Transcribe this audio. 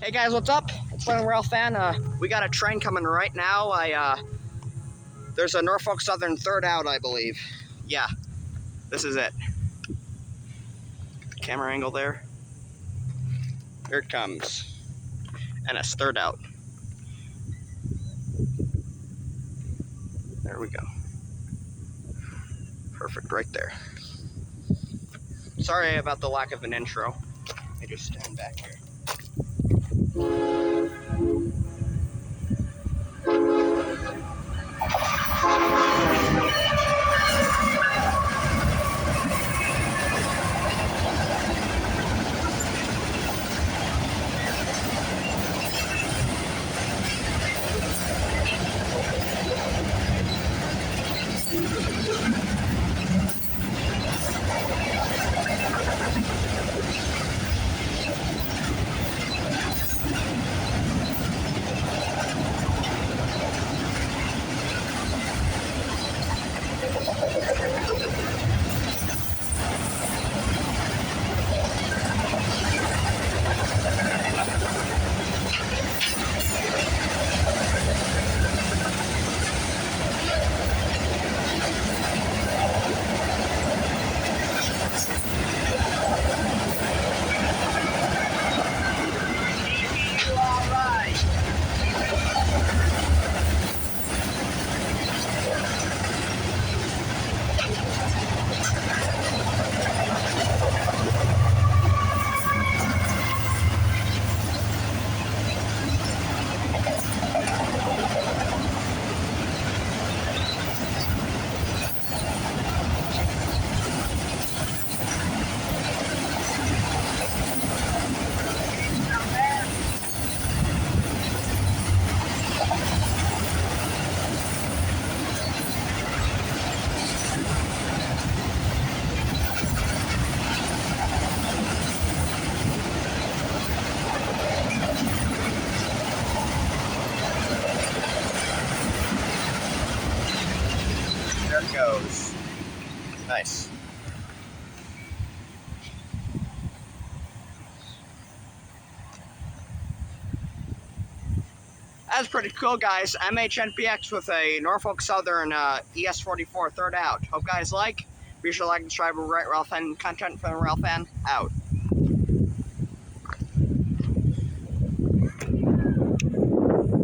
Hey guys, what's up? It's Rail Fan. We got a train coming right now. There's a Norfolk Southern third out, I believe. Yeah, this is it. Camera angle there. Here it comes. NS third out. There we go. Perfect, right there. Sorry about the lack of an intro. I just stand back here. There it goes. Nice. That's pretty cool, guys. MHNPX with a Norfolk Southern ES44 third out. Hope guys like. Be sure to like and subscribe for Rail Fan content from Rail Fan out.